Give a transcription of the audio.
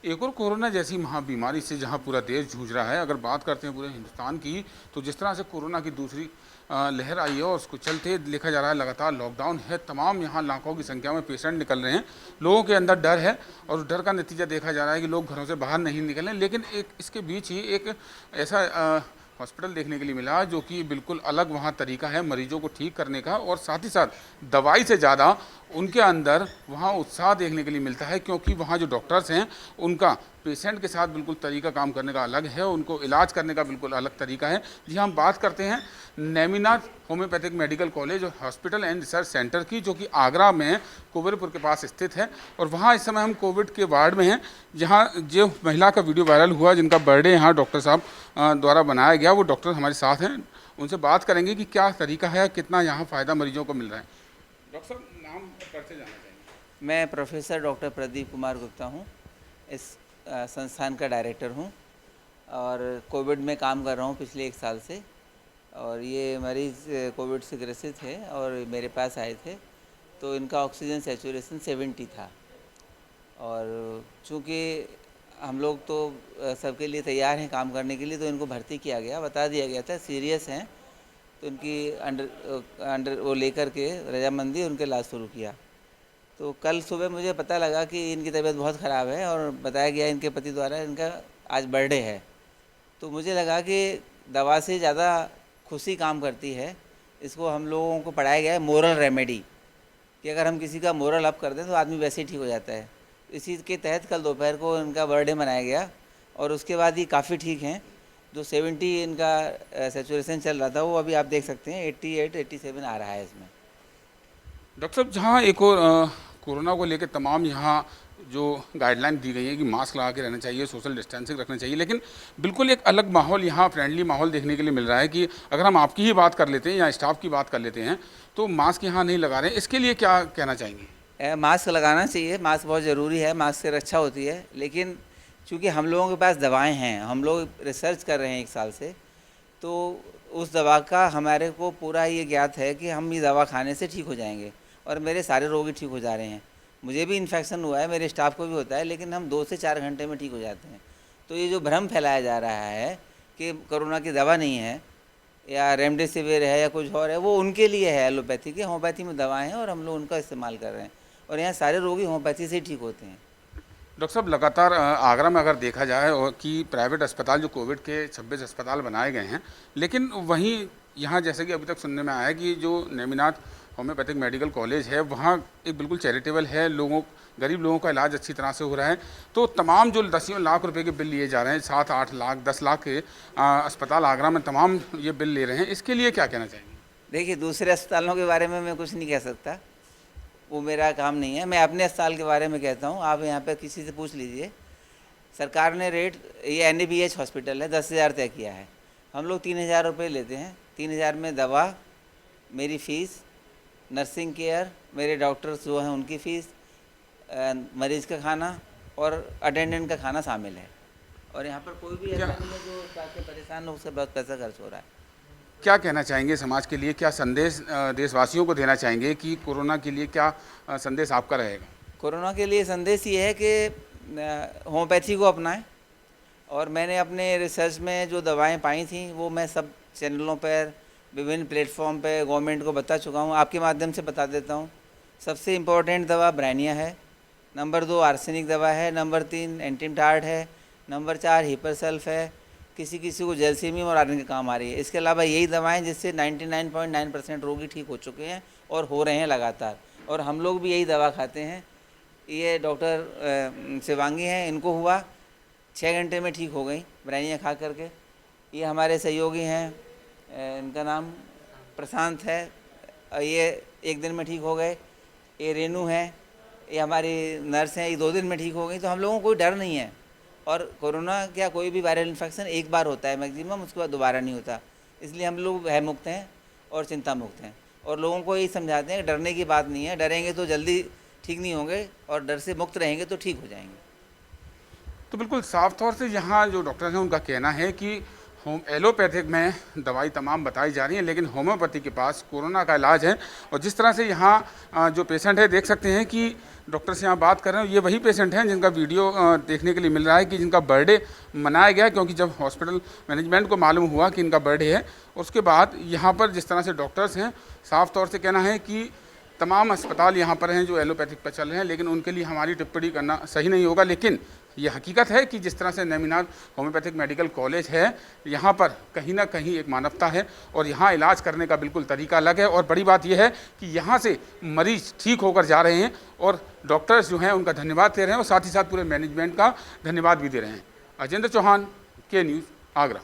एक और कोरोना जैसी महाबीमारी से जहां पूरा देश जूझ रहा है, अगर बात करते हैं पूरे हिंदुस्तान की, तो जिस तरह से कोरोना की दूसरी लहर आई है और उसको चलते देखा जा रहा है लगातार लॉकडाउन है, तमाम यहाँ लाखों की संख्या में पेशेंट निकल रहे हैं, लोगों के अंदर डर है और उस डर का नतीजा देखा जा रहा है कि लोग घरों से बाहर नहीं निकलें। लेकिन एक इसके बीच ही एक ऐसा हॉस्पिटल देखने के लिए मिला जो कि बिल्कुल अलग वहाँ तरीका है मरीजों को ठीक करने का, और साथ ही साथ दवाई से ज़्यादा उनके अंदर वहाँ उत्साह देखने के लिए मिलता है, क्योंकि वहाँ जो डॉक्टर्स हैं उनका पेशेंट के साथ बिल्कुल तरीका काम करने का अलग है, उनको इलाज करने का बिल्कुल अलग तरीका है। जी, हम बात करते हैं नेमिनाथ होम्योपैथिक मेडिकल कॉलेज और हॉस्पिटल एंड रिसर्च सेंटर की, जो कि आगरा में कुबेरपुर के पास स्थित है। और वहाँ इस समय हम कोविड के वार्ड में हैं, जहाँ जो महिला का वीडियो वायरल हुआ जिनका बर्थडे यहाँ डॉक्टर साहब द्वारा बनाया गया, वो डॉक्टर हमारे साथ हैं। उनसे बात करेंगे कि क्या तरीका है, कितना यहाँ फ़ायदा मरीजों को मिल रहा है। डॉक्टर साहब, नाम परिचय जानना चाहेंगे? मैं प्रोफेसर डॉक्टर प्रदीप कुमार गुप्ता हूँ। इस संस्थान का डायरेक्टर हूँ और कोविड में काम कर रहा हूँ पिछले 1 साल से। और ये मरीज़ कोविड से ग्रसित थे और मेरे पास आए थे, तो इनका ऑक्सीजन सैचुरेशन 70 था। और चूँकि हम लोग तो सबके लिए तैयार हैं काम करने के लिए, तो इनको भर्ती किया गया, बता दिया गया था सीरियस हैं, तो इनकी अंडर वो लेकर के रजामंदी उनके इलाज शुरू किया। तो कल सुबह मुझे पता लगा कि इनकी तबीयत बहुत ख़राब है और बताया गया इनके पति द्वारा इनका आज बर्थडे है। तो मुझे लगा कि दवा से ज़्यादा खुशी काम करती है। इसको हम लोगों को पढ़ाया गया है मोरल रेमेडी, कि अगर हम किसी का मोरल अप कर दें तो आदमी वैसे ही ठीक हो जाता है। इसी के तहत कल दोपहर को इनका बर्थडे मनाया गया और उसके बाद ही काफ़ी ठीक हैं। जो 70 इनका सैचुरेशन चल रहा था, वो अभी आप देख सकते हैं 88-87 आ रहा है इसमें। डॉक्टर साहब, जहाँ एक और कोरोना को लेकर तमाम यहाँ जो गाइडलाइन दी गई है कि मास्क लगा के रहना चाहिए, सोशल डिस्टेंसिंग रखना चाहिए, लेकिन बिल्कुल एक अलग माहौल यहाँ फ्रेंडली माहौल देखने के लिए मिल रहा है कि अगर हम आपकी ही बात कर लेते हैं या स्टाफ की बात कर लेते हैं तो मास्क यहाँ नहीं लगा रहे हैं, इसके लिए क्या कहना चाहेंगे? मास्क लगाना चाहिए, मास्क बहुत ज़रूरी है, मास्क से रक्षा होती है। लेकिन चूँकि हम लोगों के पास दवाएं हैं, हम लोग रिसर्च कर रहे हैं 1 साल से, तो उस दवा का हमारे को पूरा ये ज्ञात है कि हम ये दवा खाने से ठीक हो जाएंगे और मेरे सारे रोगी ठीक हो जा रहे हैं। मुझे भी इन्फेक्शन हुआ है, मेरे स्टाफ को भी होता है, लेकिन हम 2 से 4 घंटे में ठीक हो जाते हैं। तो ये जो भ्रम फैलाया जा रहा है कि कोरोना की दवा नहीं है या रेमडेसिविर है या कुछ और है, वो उनके लिए है एलोपैथी की। होम्योपैथी में दवाएं हैं और हम लोग उनका इस्तेमाल कर रहे हैं और यहाँ सारे रोगी होम्योपैथी से ही ठीक होते हैं। डॉक्टर साहब, लगातार आगरा में अगर देखा जाए और कि प्राइवेट अस्पताल जो कोविड के 26 अस्पताल बनाए गए हैं, लेकिन वहीं यहाँ जैसे कि अभी तक सुनने में आया है कि जो नेमिनाथ होम्योपैथिक मेडिकल कॉलेज है वहाँ एक बिल्कुल चैरिटेबल है, गरीब लोगों का इलाज अच्छी तरह से हो रहा है। तो तमाम जो दसियों लाख रुपए के बिल लिए जा रहे हैं, 7-8 लाख 10 लाख के अस्पताल आगरा में तमाम ये बिल ले रहे हैं, इसके लिए क्या कहना चाहेंगे? देखिए, दूसरे अस्पतालों के बारे में मैं कुछ नहीं कह सकता, वो मेरा काम नहीं है। मैं अपने अस्पताल के बारे में कहता हूँ, आप यहाँ पे किसी से पूछ लीजिए। सरकार ने रेट, ये NABH हॉस्पिटल है, 10,000 तय किया है। हम लोग 3,000 रुपये लेते हैं। 3,000 में दवा, मेरी फ़ीस, नर्सिंग केयर, मेरे डॉक्टर्स जो हैं उनकी फ़ीस, मरीज़ का खाना और अटेंडेंट का खाना शामिल है। और यहाँ पर कोई भी ऐसा नहीं है जो ताकि परेशान हो, उससे बहुत पैसा खर्च हो रहा है। क्या कहना चाहेंगे समाज के लिए, क्या संदेश देशवासियों को देना चाहेंगे कि कोरोना के लिए क्या संदेश आपका रहेगा? कोरोना के लिए संदेश ये है कि होम्योपैथी को अपनाएं। और मैंने अपने रिसर्च में जो दवाएं पाई थी वो मैं सब चैनलों पर, विभिन्न प्लेटफॉर्म पे गवर्नमेंट को बता चुका हूँ। आपके माध्यम से बता देता हूँ। सबसे इम्पोर्टेंट दवा ब्रानिया है, नंबर 2 आर्सेनिक दवा है, नंबर 3 एंटीमटार्ड है, नंबर 4 हिपरसल्फ है। किसी किसी को जैलसीमियम और आयरन के काम आ रही है। इसके अलावा यही दवाएं जिससे 99.9% रोगी ठीक हो चुके हैं और हो रहे हैं लगातार, और हम लोग भी यही दवा खाते हैं। ये डॉक्टर शिवांगी हैं, इनको हुआ 6 घंटे में ठीक हो गई ब्रानिया खा करके। ये हमारे सहयोगी हैं, इनका नाम प्रशांत है, ये 1 दिन में ठीक हो गए। ये रेनू है, ये हमारी नर्स हैं, ये 2 दिन में ठीक हो गई। तो हम लोगों को कोई डर नहीं है। और कोरोना क्या, कोई भी वायरल इन्फेक्शन एक बार होता है मैक्सिमम, उसके बाद दोबारा नहीं होता। इसलिए हम लोग भय मुक्त हैं और चिंता मुक्त हैं और लोगों को यही समझाते हैं कि डरने की बात नहीं है। डरेंगे तो जल्दी ठीक नहीं होंगे और डर से मुक्त रहेंगे तो ठीक हो जाएंगे। तो बिल्कुल साफ तौर से यहाँ जो डॉक्टर हैं उनका कहना है कि होम एलोपैथिक में दवाई तमाम बताई जा रही हैं, लेकिन होम्योपैथी के पास कोरोना का इलाज है। और जिस तरह से यहाँ जो पेशेंट है, देख सकते हैं कि डॉक्टर से यहाँ बात कर रहे हैं, ये वही पेशेंट हैं जिनका वीडियो देखने के लिए मिल रहा है कि जिनका बर्थडे मनाया गया, क्योंकि जब हॉस्पिटल मैनेजमेंट को मालूम हुआ कि इनका बर्थडे है, उसके बाद यहाँ पर जिस तरह से डॉक्टर्स हैं, साफ तौर से कहना है कि तमाम अस्पताल यहाँ पर हैं जो एलोपैथिक पर चल रहे हैं, लेकिन उनके लिए हमारी टिप्पणी करना सही नहीं होगा। लेकिन ये हकीकत है कि जिस तरह से नेमिनाथ होम्योपैथिक मेडिकल कॉलेज है, यहाँ पर कहीं ना कहीं एक मानवता है और यहाँ इलाज करने का बिल्कुल तरीका अलग है। और बड़ी बात यह है कि यहाँ से मरीज ठीक होकर जा रहे हैं और डॉक्टर्स जो हैं उनका धन्यवाद दे रहे हैं और साथ ही साथ पूरे मैनेजमेंट का धन्यवाद भी दे रहे हैं। अजेंद्र चौहान, के न्यूज़, आगरा।